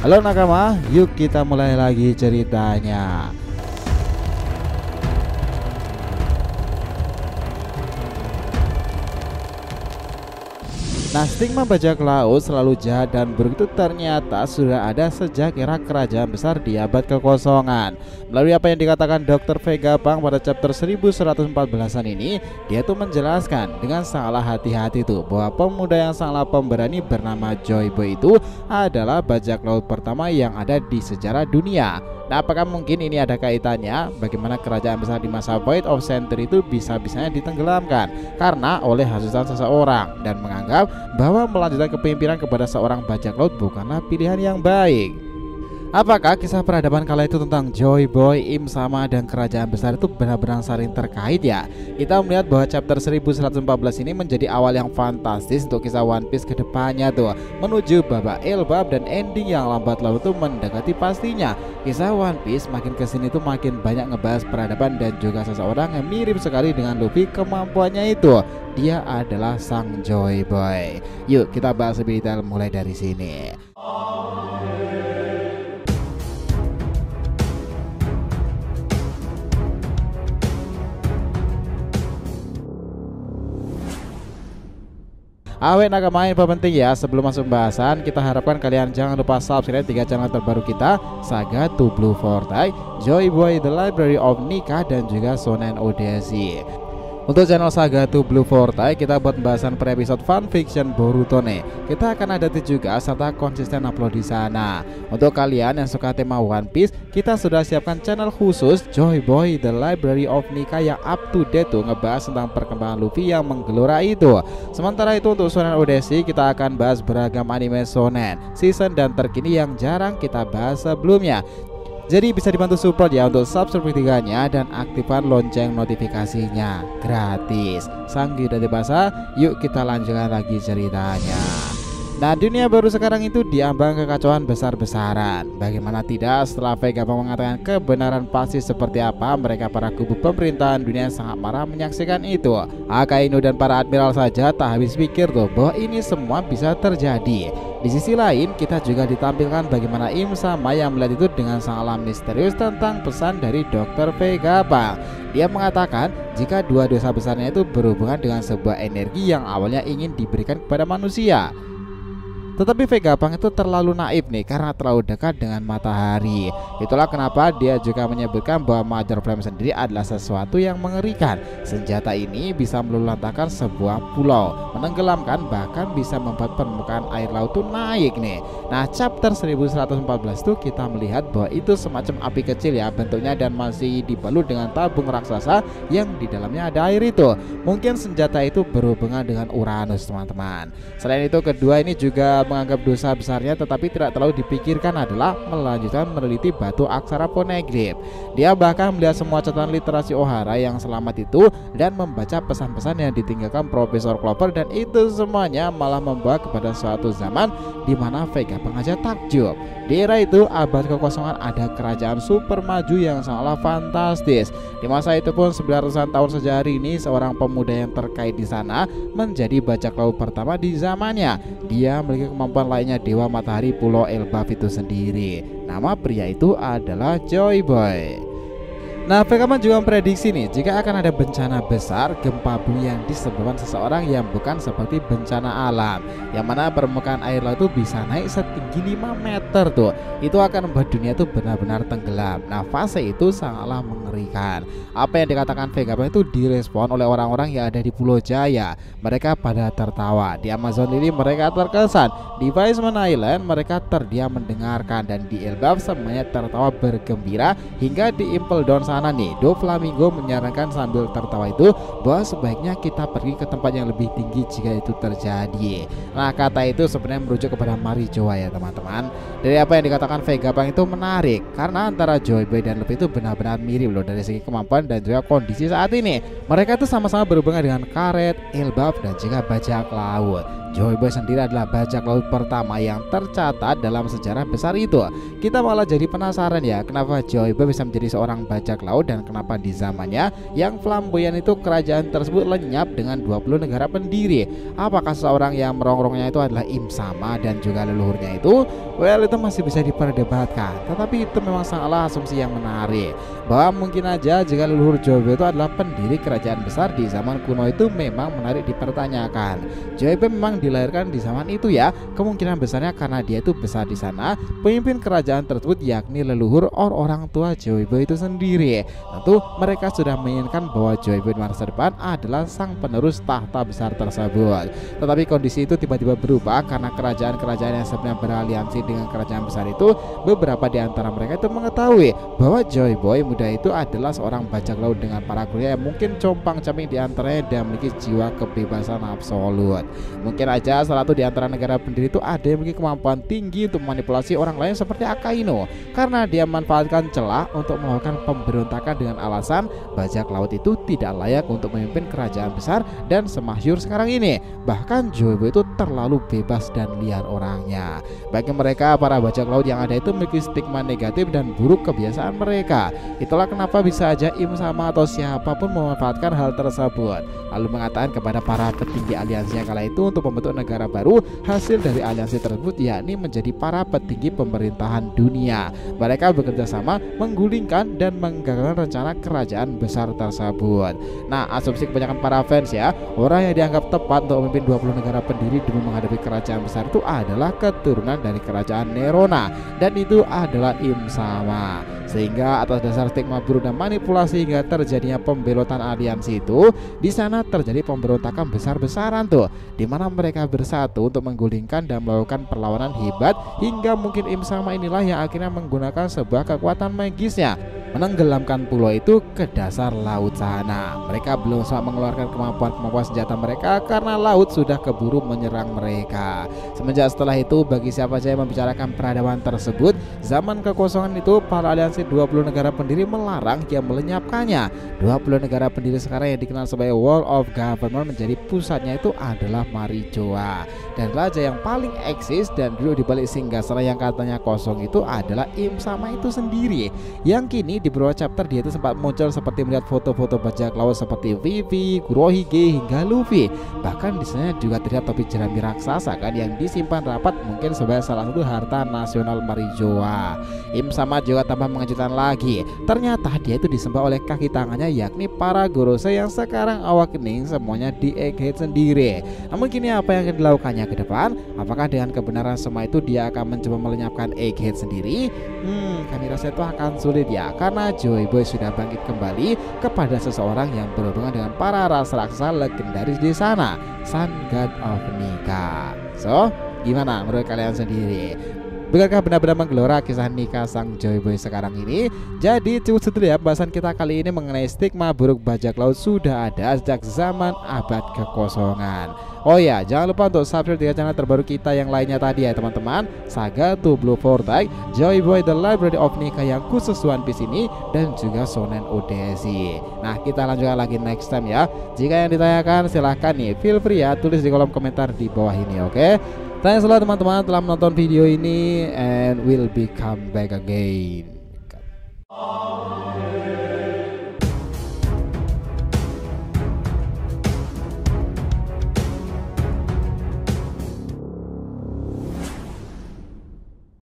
Halo nakama, yuk kita mulai lagi ceritanya. Nah, stigma bajak laut selalu jahat dan buruk itu ternyata sudah ada sejak era kerajaan besar di abad kekosongan. Melalui apa yang dikatakan Dr. Vega Pang pada chapter 1114-an ini, dia tuh menjelaskan dengan sangatlah hati-hati tuh bahwa pemuda yang sangatlah pemberani bernama Joy Boy itu adalah bajak laut pertama yang ada di sejarah dunia. Nah, apakah mungkin ini ada kaitannya bagaimana kerajaan besar di masa Void of Century itu bisa-bisanya ditenggelamkan karena oleh hasutan seseorang dan menganggap bahwa melanjutkan kepemimpinan kepada seorang bajak laut bukanlah pilihan yang baik. Apakah kisah peradaban kala itu tentang Joy Boy, Im Sama, dan kerajaan besar itu benar-benar saling terkait ya? Kita melihat bahwa chapter 1114 ini menjadi awal yang fantastis untuk kisah One Piece kedepannya tuh, menuju babak Elbaf dan ending yang lambat laun tuh mendekati pastinya. Kisah One Piece makin kesini tuh makin banyak ngebahas peradaban dan juga seseorang yang mirip sekali dengan Luffy kemampuannya itu. Dia adalah sang Joy Boy. Yuk kita bahas lebih detail mulai dari sini. Awet nakama, info penting ya. Sebelum masuk pembahasan, kita harapkan kalian jangan lupa subscribe 3 channel terbaru kita, Saga to Blue Fortnite, Joy Boy The Library of Nika, dan juga Shonen Odyssey. Untuk channel Saga to Blue Fortnite, kita buat pembahasan per episode fanfiction Boruto nih. Kita akan ada juga serta konsisten upload di sana. Untuk kalian yang suka tema One Piece, kita sudah siapkan channel khusus Joy Boy The Library of Nika yang up to date tuh, ngebahas tentang perkembangan Luffy yang menggelora itu. Sementara itu untuk Shonen Odyssey, kita akan bahas beragam anime shonen, season dan terkini yang jarang kita bahas sebelumnya. Jadi bisa dibantu support ya untuk subscribe ketiganya dan aktifkan lonceng notifikasinya gratis. Sanggup dari bahasa, yuk kita lanjutkan lagi ceritanya. Nah, dunia baru sekarang itu diambang kekacauan besar-besaran. Bagaimana tidak setelah Vega mengatakan kebenaran pasti seperti apa, mereka para kubu pemerintahan dunia sangat marah menyaksikan itu. Akainu dan para admiral saja tak habis pikir tuh bahwa ini semua bisa terjadi. Di sisi lain, kita juga ditampilkan bagaimana Im Sama yang melihat itu dengan sangatlah misterius tentang pesan dari Dr. Vega Pang. Dia mengatakan jika dua dosa besarnya itu berhubungan dengan sebuah energi yang awalnya ingin diberikan kepada manusia. Tetapi Vega Pang itu terlalu naif nih karena terlalu dekat dengan matahari. Itulah kenapa dia juga menyebutkan bahwa Major Flame sendiri adalah sesuatu yang mengerikan. Senjata ini bisa meluluhlantahkan sebuah pulau, menenggelamkan, bahkan bisa membuat permukaan air laut tuh naik nih. Nah, chapter 1114 tuh kita melihat bahwa itu semacam api kecil ya bentuknya dan masih dibalut dengan tabung raksasa yang di dalamnya ada air itu. Mungkin senjata itu berhubungan dengan Uranus teman-teman. Selain itu kedua ini juga menganggap dosa besarnya tetapi tidak terlalu dipikirkan adalah melanjutkan meneliti batu aksara Poneglyph. Dia bahkan melihat semua catatan literasi Ohara yang selamat itu dan membaca pesan-pesan yang ditinggalkan Profesor Clover, dan itu semuanya malah membawa kepada suatu zaman di mana Vega pengaja takjub. Di era itu abad kekosongan ada kerajaan super maju yang sangatlah fantastis. Di masa itu pun 900-an tahun sejak hari ini seorang pemuda yang terkait di sana menjadi bajak laut pertama di zamannya. Dia memiliki kemampuan lainnya Dewa Matahari Pulau Elbaf itu sendiri. Nama pria itu adalah Joy Boy. Nah, Vega juga memprediksi nih jika akan ada bencana besar, gempa bumi yang disebabkan seseorang yang bukan seperti bencana alam, yang mana permukaan air laut itu bisa naik setinggi 5 meter tuh. Itu akan membuat dunia itu benar-benar tenggelam. Nah, fase itu sangatlah mengerikan. Apa yang dikatakan Vega itu direspon oleh orang-orang yang ada di Pulau Jaya. Mereka pada tertawa. Di Amazon Lily mereka terkesan. Di Viceman Island mereka terdiam mendengarkan, dan di Elbaf semuanya tertawa bergembira. Hingga di Impel Down sana nih, Doflamingo menyarankan sambil tertawa itu bahwa sebaiknya kita pergi ke tempat yang lebih tinggi jika itu terjadi. Nah, kata itu sebenarnya merujuk kepada Marijoa ya teman-teman. Dari apa yang dikatakan Vega Pang itu menarik karena antara Joy Boy dan Luffy itu benar-benar mirip loh dari segi kemampuan dan juga kondisi saat ini. Mereka itu sama-sama berhubungan dengan karet, Elbaf, dan juga bajak laut. Joy Boy sendiri adalah bajak laut pertama yang tercatat dalam sejarah besar itu. Kita malah jadi penasaran ya, kenapa Joy Boy bisa menjadi seorang bajak laut dan kenapa di zamannya yang flamboyan itu kerajaan tersebut lenyap dengan 20 negara pendiri. Apakah seorang yang merongrongnya itu adalah Im Sama dan juga leluhurnya itu? Well, itu masih bisa diperdebatkan, tetapi itu memang sangatlah asumsi yang menarik bahwa mungkin aja jika leluhur Joy Boy itu adalah pendiri kerajaan besar di zaman kuno itu memang menarik dipertanyakan. Joy Boy memang dilahirkan di zaman itu ya, kemungkinan besarnya karena dia itu besar di sana. Pemimpin kerajaan tersebut yakni leluhur orang tua Joy Boy itu sendiri. Tentu mereka sudah menginginkan bahwa Joy Boy di masa depan adalah sang penerus tahta besar tersebut. Tetapi kondisi itu tiba-tiba berubah karena kerajaan-kerajaan yang sebenarnya beraliansi dengan kerajaan besar itu, beberapa di antara mereka itu mengetahui bahwa Joy Boy muda itu adalah seorang bajak laut dengan para kuliah yang mungkin compang-camping di antaranya dan memiliki jiwa kebebasan absolut. Mungkin aja salah satu di antara negara pendiri itu ada yang memiliki kemampuan tinggi untuk memanipulasi orang lain seperti Akainu, karena dia memanfaatkan celah untuk melakukan pemberontakan dengan alasan bajak laut itu tidak layak untuk memimpin kerajaan besar dan semasyhur sekarang ini. Bahkan Joy Boy itu terlalu bebas dan liar orangnya. Bagi mereka, para bajak laut yang ada itu memiliki stigma negatif dan buruk kebiasaan mereka. Itulah kenapa bisa aja Im Sama atau siapapun memanfaatkan hal tersebut, lalu mengatakan kepada para petinggi aliansi yang kala itu untuk membentuk negara baru hasil dari aliansi tersebut, yakni menjadi para petinggi pemerintahan dunia. Mereka bekerja sama menggulingkan dan menggagalkan rencana kerajaan besar tersebut. Nah, asumsi kebanyakan para fans ya, orang yang dianggap tepat untuk memimpin 20 negara pendiri demi menghadapi kerajaan besar itu adalah keturunan dari kerajaan Nerona, dan itu adalah Im Sama. Sehingga atas dasar stigma buruk dan manipulasi hingga terjadinya pembelotan aliansi itu, di sana terjadi pemberontakan besar-besaran tuh, di mana mereka bersatu untuk menggulingkan dan melakukan perlawanan hebat, hingga mungkin Im Sama inilah yang akhirnya menggunakan sebuah kekuatan magisnya menenggelamkan pulau itu ke dasar laut sana. Mereka belum sempat mengeluarkan kemampuan senjata mereka karena laut sudah keburu menyerang mereka. Semenjak setelah itu, bagi siapa saja yang membicarakan peradaban tersebut, zaman kekosongan itu, para aliansi 20 negara pendiri melarang dia melenyapkannya. 20 negara pendiri sekarang yang dikenal sebagai World of Government menjadi pusatnya itu adalah Marijoa, dan raja yang paling eksis dan duduk di balik singgasana yang katanya kosong itu adalah Im Sama itu sendiri, yang kini di beberapa chapter dia itu sempat muncul seperti melihat foto-foto bajak laut seperti Vivi, Kurohige hingga Luffy. Bahkan di sana juga terlihat topi jerami raksasa kan yang disimpan rapat, mungkin sebagai salah satu harta nasional Marijoa. Im Sama juga tambah mengejutkan lagi, ternyata dia itu disembah oleh kaki tangannya yakni para Gorosei yang sekarang awakening semuanya di Egghead sendiri. Namun kini apa yang akan dilakukannya ke depan? Apakah dengan kebenaran semua itu dia akan mencoba melenyapkan Egghead sendiri? Kami rasa itu akan sulit ya, karena Joy Boy sudah bangkit kembali kepada seseorang yang berhubungan dengan para raksasa legendaris di sana, Sun God of Nika. So, gimana menurut kalian sendiri? Benarkah benar-benar menggelora kisah nikah sang Joy Boy sekarang ini? Jadi cukup segitu ya pembahasan kita kali ini mengenai stigma buruk bajak laut sudah ada sejak zaman abad kekosongan. Oh ya, jangan lupa untuk subscribe di channel terbaru kita yang lainnya tadi ya teman-teman, Saga to Blue Vortex, Joy Boy The Library of Nika yang khusus One Piece ini, dan juga Shonen Odyssey. Nah, kita lanjutkan lagi next time ya. Jika yang ditanyakan silahkan nih, feel free ya, tulis di kolom komentar di bawah ini, oke? Thanks a lot teman-teman telah menonton video ini, and we'll be come back again.